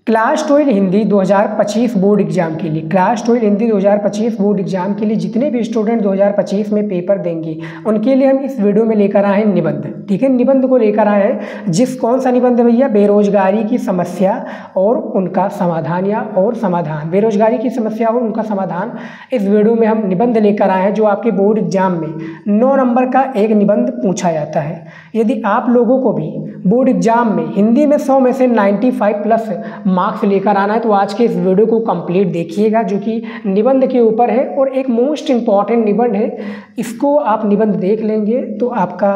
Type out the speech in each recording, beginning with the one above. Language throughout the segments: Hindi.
क्लास 12 हिंदी 2025 बोर्ड एग्जाम के लिए, क्लास 12 हिंदी 2025 बोर्ड एग्जाम के लिए जितने भी स्टूडेंट 2025 में पेपर देंगे उनके लिए हम इस वीडियो में लेकर आए हैं निबंध। ठीक है, निबंध को लेकर आए हैं। कौन सा निबंध है भैया? बेरोजगारी की समस्या और उनका समाधान समाधान, बेरोजगारी की समस्या और उनका समाधान। इस वीडियो में हम निबंध लेकर आए हैं जो आपके बोर्ड एग्जाम में 9 नंबर का एक निबंध पूछा जाता है। यदि आप लोगों को भी बोर्ड एग्जाम में हिंदी में 100 में से 95 प्लस मार्क्स लेकर आना है तो आज के इस वीडियो को कंप्लीट देखिएगा, जो कि निबंध के ऊपर है और एक मोस्ट इम्पॉर्टेंट निबंध है। इसको आप निबंध देख लेंगे तो आपका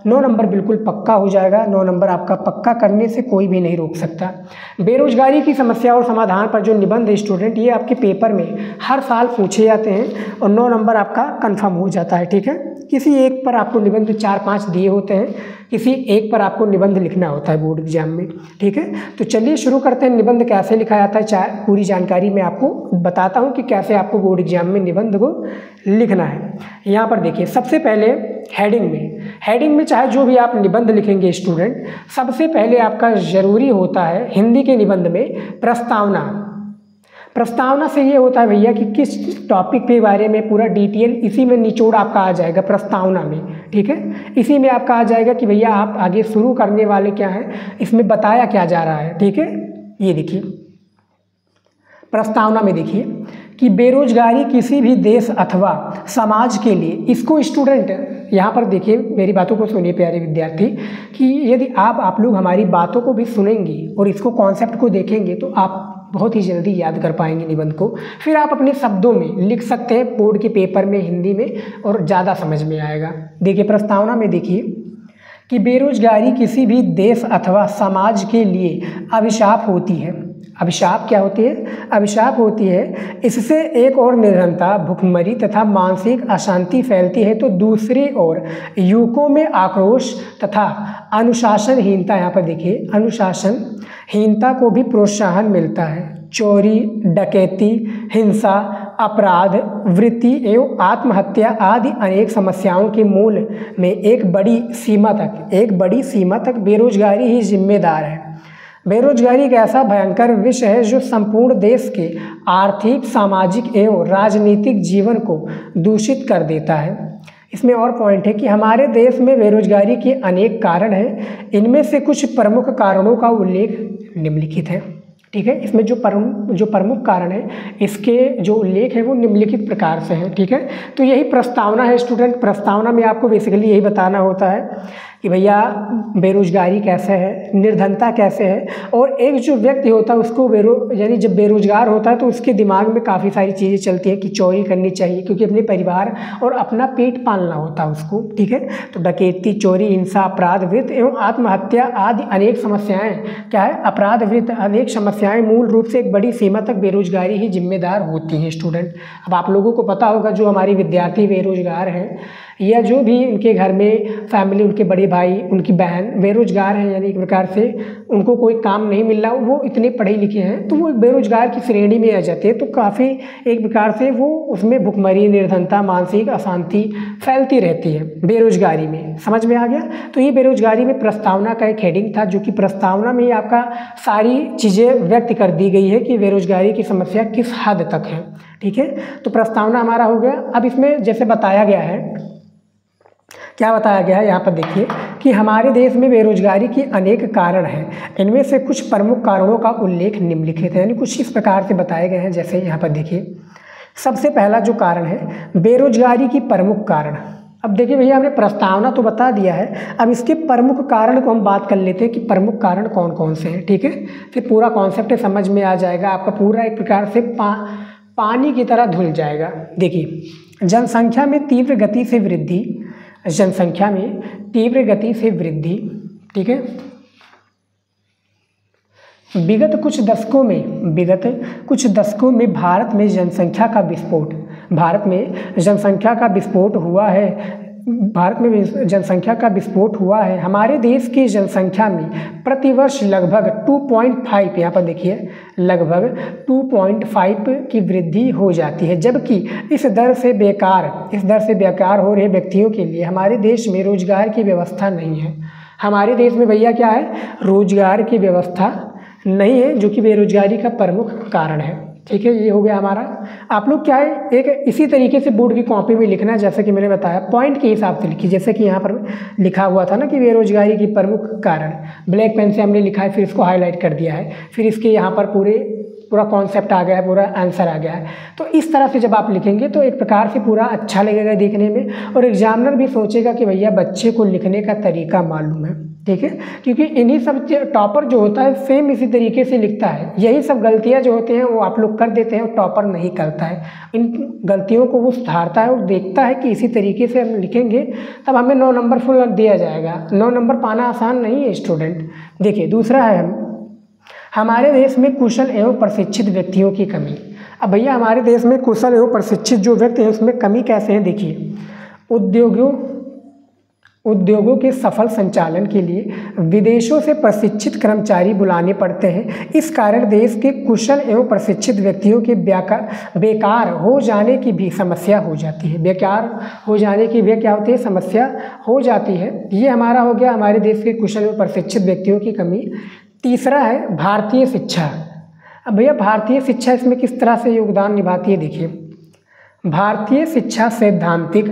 9 नंबर बिल्कुल पक्का हो जाएगा। 9 नंबर आपका पक्का करने से कोई भी नहीं रोक सकता। बेरोजगारी की समस्या और समाधान पर जो निबंध है स्टूडेंट, ये आपके पेपर में हर साल पूछे जाते हैं और 9 नंबर आपका कंफर्म हो जाता है। ठीक है, किसी एक पर आपको निबंध 4-5 दिए होते हैं, किसी एक पर आपको निबंध लिखना होता है बोर्ड एग्जाम में। ठीक है, तो चलिए शुरू करते हैं। निबंध कैसे लिखा जाता है पूरी जानकारी मैं आपको बताता हूँ कि कैसे आपको बोर्ड एग्जाम में निबंध को लिखना है। यहाँ पर देखिए, सबसे पहले हेडिंग में चाहे जो भी आप निबंध लिखेंगे स्टूडेंट, सबसे पहले आपका ज़रूरी होता है हिंदी के निबंध में प्रस्तावना से ये होता है भैया कि किस टॉपिक के बारे में पूरा डिटेल इसी में निचोड़ आपका आ जाएगा प्रस्तावना में। ठीक है, इसी में आपका आ जाएगा कि भैया आप आगे शुरू करने वाले क्या हैं, इसमें बताया क्या जा रहा है। ठीक है, ये देखिए प्रस्तावना में देखिए कि बेरोजगारी किसी भी देश अथवा समाज के लिए, इसको स्टूडेंट यहाँ पर देखिए, मेरी बातों को सुनिए प्यारे विद्यार्थी, कि यदि आप लोग हमारी बातों को भी सुनेंगे और इसको कॉन्सेप्ट को देखेंगे तो आप बहुत ही जल्दी याद कर पाएंगे निबंध को। फिर आप अपने शब्दों में लिख सकते हैं बोर्ड के पेपर में हिंदी में और ज़्यादा समझ में आएगा। देखिए प्रस्तावना में देखिए कि बेरोजगारी किसी भी देश अथवा समाज के लिए अभिशाप होती है। अभिशाप क्या होती है? अभिशाप होती है, इससे एक और निर्धनता, भुखमरी तथा मानसिक अशांति फैलती है तो दूसरी ओर युवकों में आक्रोश तथा अनुशासनहीनता, यहाँ पर देखिए अनुशासनहीनता को भी प्रोत्साहन मिलता है। चोरी, डकैती, हिंसा, अपराध वृत्ति एवं आत्महत्या आदि अनेक समस्याओं के मूल में एक बड़ी सीमा तक बेरोजगारी ही जिम्मेदार है। बेरोजगारी एक ऐसा भयंकर विषय है जो संपूर्ण देश के आर्थिक, सामाजिक एवं राजनीतिक जीवन को दूषित कर देता है। इसमें और पॉइंट है कि हमारे देश में बेरोजगारी के अनेक कारण हैं, इनमें से कुछ प्रमुख कारणों का उल्लेख निम्नलिखित है। ठीक है, इसमें जो प्रमुख कारण है, इसके जो उल्लेख है वो निम्नलिखित प्रकार से हैं। ठीक है, तो यही प्रस्तावना है स्टूडेंट। प्रस्तावना में आपको बेसिकली यही बताना होता है कि भैया बेरोजगारी कैसे है, निर्धनता कैसे है, और एक जो व्यक्ति होता है उसको यानी जब बेरोजगार होता है तो उसके दिमाग में काफ़ी सारी चीज़ें चलती हैं कि चोरी करनी चाहिए क्योंकि अपने परिवार और अपना पेट पालना होता है उसको। ठीक है, तो डकैती, चोरी, हिंसा, अपराध वृत्ति एवं आत्महत्या आदि अनेक समस्याएं क्या है, अपराध वृत्ति अनेक समस्याएं मूल रूप से एक बड़ी सीमा तक बेरोजगारी ही जिम्मेदार होती हैं स्टूडेंट। अब आप लोगों को पता होगा जो हमारे विद्यार्थी बेरोजगार हैं या जो भी उनके घर में फैमिली, उनके बड़े भाई, उनकी बहन बेरोजगार हैं, यानी एक प्रकार से उनको कोई काम नहीं मिल रहा, वो इतने पढ़े लिखे हैं तो वो बेरोजगार की श्रेणी में आ जाते हैं। तो काफ़ी एक प्रकार से वो उसमें भुखमरी, निर्धनता, मानसिक अशांति फैलती रहती है बेरोजगारी में। समझ में आ गया? तो ये बेरोजगारी में प्रस्तावना का एक हेडिंग था, जो कि प्रस्तावना में आपका सारी चीज़ें व्यक्त कर दी गई है कि बेरोजगारी की समस्या किस हद तक है। ठीक है, तो प्रस्तावना हमारा हो गया। अब इसमें जैसे बताया गया है, क्या बताया गया है यहाँ पर देखिए कि हमारे देश में बेरोजगारी के अनेक कारण हैं, इनमें से कुछ प्रमुख कारणों का उल्लेख निम्नलिखित है, यानी कुछ इस प्रकार से बताए गए हैं। जैसे यहाँ पर देखिए सबसे पहला जो कारण है बेरोजगारी की प्रमुख कारण। अब देखिए भैया हमने प्रस्तावना तो बता दिया है, अब इसके प्रमुख कारण को हम बात कर लेते हैं कि प्रमुख कारण कौन कौन से हैं। ठीक है, फिर पूरा कॉन्सेप्ट समझ में आ जाएगा आपका, पूरा एक प्रकार से पानी की तरह धुल जाएगा। देखिए जनसंख्या में तीव्र गति से वृद्धि। ठीक है, विगत कुछ दशकों में भारत में जनसंख्या का विस्फोट हुआ है। हमारे देश की जनसंख्या में प्रतिवर्ष लगभग 2.5, यहाँ पर देखिए लगभग 2.5 की वृद्धि हो जाती है, जबकि इस दर से बेकार हो रहे व्यक्तियों के लिए हमारे देश में रोजगार की व्यवस्था नहीं है। हमारे देश में भैया क्या है, रोजगार की व्यवस्था नहीं है, जो कि बेरोजगारी का प्रमुख कारण है। ठीक है, ये हो गया हमारा। आप लोग क्या है एक इसी तरीके से बोर्ड की कॉपी में लिखना है, जैसे कि मैंने बताया पॉइंट के हिसाब से लिखिए। जैसे कि यहाँ पर लिखा हुआ था ना कि बेरोजगारी की प्रमुख कारण, ब्लैक पेन से हमने लिखा है, फिर इसको हाईलाइट कर दिया है, फिर इसके यहाँ पर पूरा कॉन्सेप्ट आ गया है, पूरा आंसर आ गया है। तो इस तरह से जब आप लिखेंगे तो एक प्रकार से पूरा अच्छा लगेगा देखने में, और एग्जामिनर भी सोचेगा कि भैया बच्चे को लिखने का तरीका मालूम है। ठीक है, क्योंकि इन्हीं सब टॉपर जो होता है सेम इसी तरीके से लिखता है। यही सब गलतियां जो होती हैं वो आप लोग कर देते हैं और टॉपर नहीं करता है। इन गलतियों को वो सुधारता है और देखता है कि इसी तरीके से हम लिखेंगे तब हमें 9 नंबर फुल दिया जाएगा। 9 नंबर पाना आसान नहीं है स्टूडेंट। देखिए दूसरा है हमारे देश में कुशल एवं प्रशिक्षित व्यक्तियों की कमी। अब भैया हमारे देश में कुशल एवं प्रशिक्षित जो व्यक्ति हैं उसमें कमी कैसे है, देखिए उद्योगों के सफल संचालन के लिए विदेशों से प्रशिक्षित कर्मचारी बुलाने पड़ते हैं। इस कारण देश के कुशल एवं प्रशिक्षित व्यक्तियों के बेकार हो जाने की भी समस्या हो जाती है। बेकार हो जाने की भी क्या होती है, समस्या हो जाती है। ये हमारा हो गया हमारे देश के कुशल एवं प्रशिक्षित व्यक्तियों की कमी। तीसरा है भारतीय शिक्षा। अब भैया भारतीय शिक्षा इसमें किस तरह से योगदान निभाती है, देखिए भारतीय शिक्षा सैद्धांतिक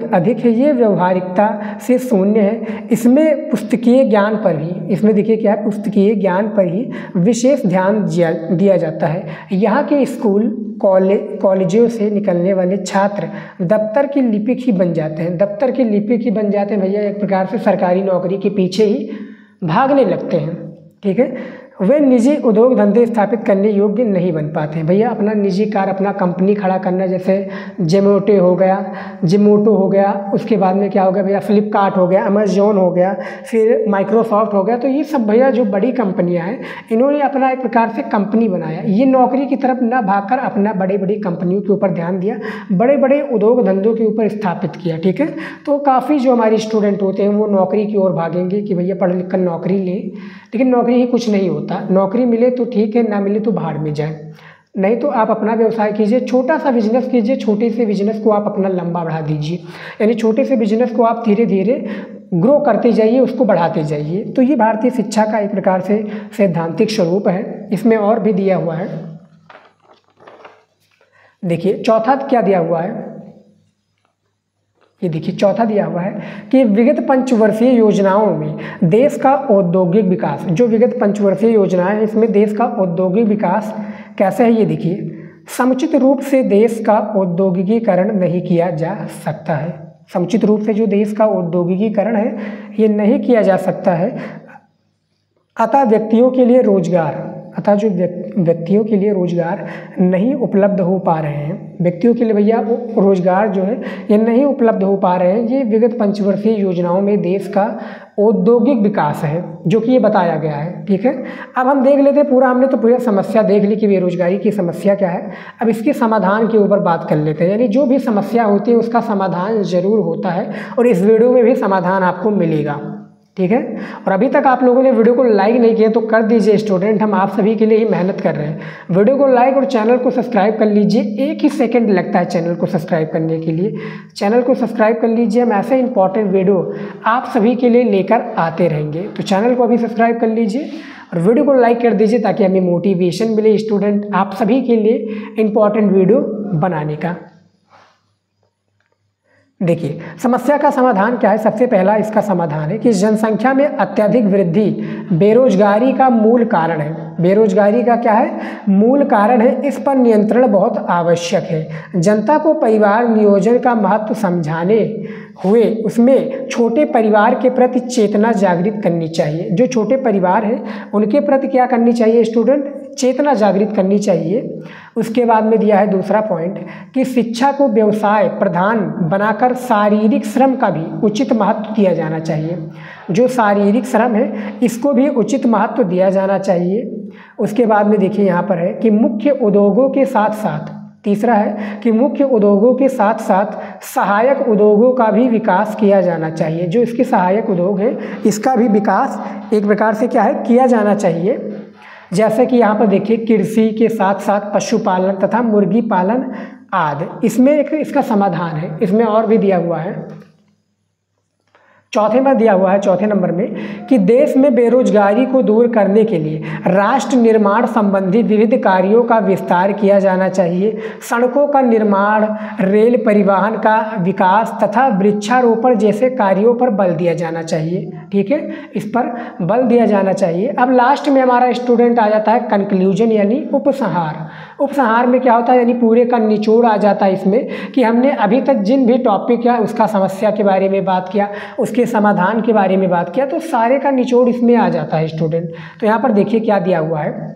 अधिक है, ये व्यवहारिकता से शून्य है। इसमें पुस्तकीय ज्ञान पर ही, इसमें देखिए क्या है, पुस्तकीय ज्ञान पर ही विशेष ध्यान दिया जाता है। यहाँ के स्कूल कॉलेजों से निकलने वाले छात्र दफ्तर की लिपिक ही बन जाते हैं। भैया एक प्रकार से सरकारी नौकरी के पीछे ही भागने लगते हैं। ठीक है, वे निजी उद्योग धंधे स्थापित करने योग्य नहीं बन पाते हैं। भैया अपना निजी कार, अपना कंपनी खड़ा करना, जैसे जोमेटो हो गया, उसके बाद में क्या हो गया भैया फ्लिपकार्ट हो गया, अमेजोन हो गया, फिर माइक्रोसॉफ्ट हो गया। तो ये सब भैया जो बड़ी कंपनियां हैं इन्होंने अपना एक प्रकार से कंपनी बनाया। ये नौकरी की तरफ ना भागकर अपना बड़ी कंपनियों के ऊपर ध्यान दिया, बड़े उद्योग धंधों के ऊपर स्थापित किया। ठीक है, तो काफ़ी जो हमारे स्टूडेंट होते हैं वो नौकरी की ओर भागेंगे कि भैया पढ़ लिख कर नौकरी लें, लेकिन नौकरी ही कुछ नहीं होता। नौकरी मिले तो ठीक है, ना मिले तो भाड़ में जाए। नहीं तो आप अपना व्यवसाय कीजिए, छोटा सा बिजनेस कीजिए, छोटे से बिजनेस को आप अपना लंबा बढ़ा दीजिए। यानी छोटे से बिजनेस को आप धीरे धीरे ग्रो करते जाइए, उसको बढ़ाते जाइए। तो ये भारतीय शिक्षा का एक प्रकार से सैद्धांतिक स्वरूप है। इसमें और भी दिया हुआ है, देखिए चौथा क्या दिया हुआ है, ये देखिए चौथा दिया हुआ है कि विगत पंचवर्षीय योजनाओं में देश का औद्योगिक विकास, जो विगत पंचवर्षीय योजनाएं हैं इसमें देश का औद्योगिक विकास कैसे है, ये देखिए समुचित रूप से देश का औद्योगिकीकरण नहीं किया जा सकता है। समुचित रूप से जो देश का औद्योगिकीकरण है ये नहीं किया जा सकता है। अतः व्यक्तियों के लिए रोजगार नहीं उपलब्ध हो पा रहे हैं। व्यक्तियों के लिए भैया रोजगार जो है ये नहीं उपलब्ध हो पा रहे हैं। ये विगत पंचवर्षीय योजनाओं में देश का औद्योगिक विकास है जो कि ये बताया गया है। ठीक है, अब हम देख लेते हैं पूरा, हमने तो पूरी समस्या देख ली कि बेरोजगारी की समस्या क्या है। अब इसके समाधान के ऊपर बात कर लेते हैं। यानी जो भी समस्या होती है उसका समाधान ज़रूर होता है और इस वीडियो में भी समाधान आपको मिलेगा। ठीक है, और अभी तक आप लोगों ने वीडियो को लाइक नहीं किया तो कर दीजिए स्टूडेंट, हम आप सभी के लिए ही मेहनत कर रहे हैं। वीडियो को लाइक और चैनल को सब्सक्राइब कर लीजिए, 1 ही सेकंड लगता है चैनल को सब्सक्राइब करने के लिए। चैनल को सब्सक्राइब कर लीजिए, हम ऐसे इंपॉर्टेंट वीडियो आप सभी के लिए लेकर आते रहेंगे। तो चैनल को अभी सब्सक्राइब कर लीजिए और वीडियो को लाइक कर दीजिए ताकि हमें मोटिवेशन मिले स्टूडेंट आप सभी के लिए इंपॉर्टेंट वीडियो बनाने का। देखिए समस्या का समाधान क्या है। सबसे पहला इसका समाधान है कि जनसंख्या में अत्यधिक वृद्धि बेरोजगारी का मूल कारण है। बेरोजगारी का क्या है, मूल कारण है। इस पर नियंत्रण बहुत आवश्यक है। जनता को परिवार नियोजन का महत्व समझाने हुए उसमें छोटे परिवार के प्रति चेतना जागृत करनी चाहिए। जो छोटे परिवार हैं उनके प्रति क्या करनी चाहिए स्टूडेंट, चेतना जागृत करनी चाहिए। उसके बाद में दिया है दूसरा पॉइंट कि शिक्षा को व्यवसाय प्रधान बनाकर शारीरिक श्रम का भी उचित महत्व दिया जाना चाहिए। जो शारीरिक श्रम है इसको भी उचित महत्व दिया जाना चाहिए। उसके बाद में देखिए यहाँ पर है कि मुख्य उद्योगों के साथ साथ, तीसरा है कि मुख्य उद्योगों के साथ साथ सहायक उद्योगों का भी विकास किया जाना चाहिए। जो इसके सहायक उद्योग हैं इसका भी विकास एक प्रकार से क्या है, किया जाना चाहिए। जैसे कि यहाँ पर देखिए कृषि के साथ साथ पशुपालन तथा मुर्गी पालन आदि। इसमें एक इसका समाधान है, इसमें और भी दिया हुआ है। चौथे में दिया हुआ है, चौथे नंबर में, कि देश में बेरोजगारी को दूर करने के लिए राष्ट्र निर्माण संबंधी विविध कार्यों का विस्तार किया जाना चाहिए। सड़कों का निर्माण, रेल परिवहन का विकास तथा वृक्षारोपण जैसे कार्यों पर बल दिया जाना चाहिए। ठीक है, इस पर बल दिया जाना चाहिए। अब लास्ट में हमारा स्टूडेंट आ जाता है कंक्लूजन यानी उपसंहार। उपसंहार में क्या होता है, यानी पूरे का निचोड़ आ जाता है इसमें, कि हमने अभी तक जिन भी टॉपिक या उसका समस्या के बारे में बात किया, उसके समाधान के बारे में बात किया, तो सारे का निचोड़ इसमें आ जाता है स्टूडेंट। तो यहाँ पर देखिए क्या दिया हुआ है,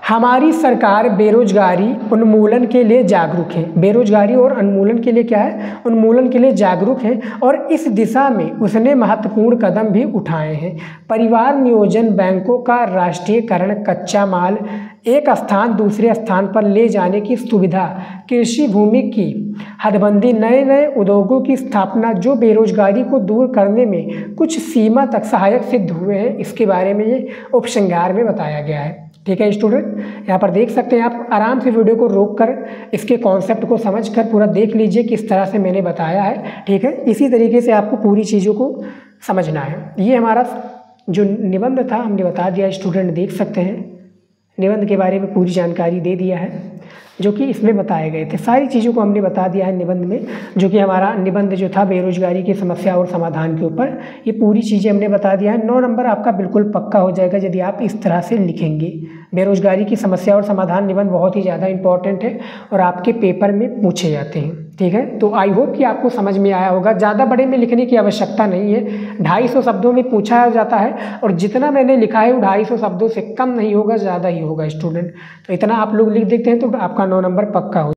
हमारी सरकार बेरोजगारी उन्मूलन के लिए जागरूक है। बेरोजगारी और उन्मूलन के लिए क्या है, उन्मूलन के लिए जागरूक है, और इस दिशा में उसने महत्वपूर्ण कदम भी उठाए हैं। परिवार नियोजन बैंकों का राष्ट्रीयकरण, कच्चा माल एक स्थान दूसरे स्थान पर ले जाने की सुविधा, कृषि भूमि की हदबंदी, नए नए उद्योगों की स्थापना जो बेरोजगारी को दूर करने में कुछ सीमा तक सहायक सिद्ध हुए हैं, इसके बारे में ये उपसंहार में बताया गया है। ठीक है स्टूडेंट, यहाँ पर देख सकते हैं आप, आराम से वीडियो को रोककर इसके कॉन्सेप्ट को समझकर पूरा देख लीजिए किस तरह से मैंने बताया है। ठीक है, इसी तरीके से आपको पूरी चीज़ों को समझना है। ये हमारा जो निबंध था हमने बता दिया, स्टूडेंट देख सकते हैं निबंध के बारे में पूरी जानकारी दे दिया है जो कि इसमें बताए गए थे। सारी चीज़ों को हमने बता दिया है निबंध में, जो कि हमारा निबंध जो था बेरोजगारी की समस्या और समाधान के ऊपर, ये पूरी चीज़ें हमने बता दिया है। 9 नंबर आपका बिल्कुल पक्का हो जाएगा यदि आप इस तरह से लिखेंगे। बेरोजगारी की समस्या और समाधान निबंध बहुत ही ज़्यादा इंपॉर्टेंट है और आपके पेपर में पूछे जाते हैं। ठीक है, तो आई होप कि आपको समझ में आया होगा। ज़्यादा बड़े में लिखने की आवश्यकता नहीं है, 250 शब्दों में पूछा जाता है, और जितना मैंने लिखा है वो 250 शब्दों से कम नहीं होगा, ज़्यादा ही होगा स्टूडेंट। तो इतना आप लोग लिख देते हैं तो आपका 9 नंबर पक्का हो